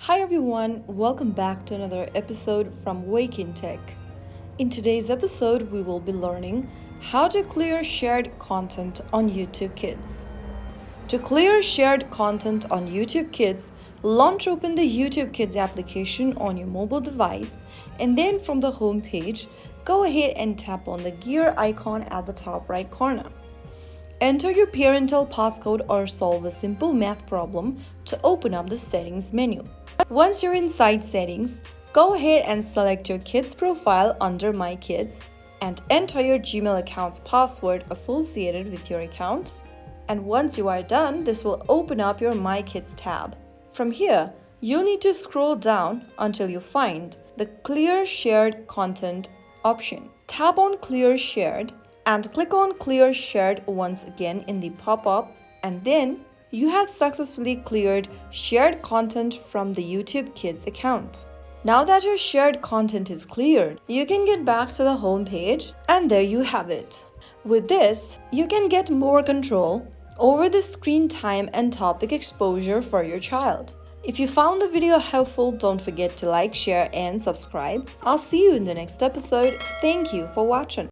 Hi everyone, welcome back to another episode from Wake&Tech. In today's episode, we will be learning how to clear shared content on YouTube Kids. To clear shared content on YouTube Kids, launch open the YouTube Kids application on your mobile device, and then from the home page, go ahead and tap on the gear icon at the top right corner. Enter your parental passcode or solve a simple math problem to open up the settings menu. Once you're inside settings, go ahead and select your kids profile under My Kids and enter your Gmail account's password associated with your account. And once you are done, this will open up your My Kids tab. From here, you'll need to scroll down until you find the Clear Shared Content option. Tap on Clear Shared and click on Clear Shared once again in the pop-up, and then you have successfully cleared shared content from the YouTube Kids account. Now that your shared content is cleared, you can get back to the home page, and there you have it. With this, you can get more control over the screen time and topic exposure for your child. If you found the video helpful, don't forget to like, share, and subscribe. I'll see you in the next episode. Thank you for watching.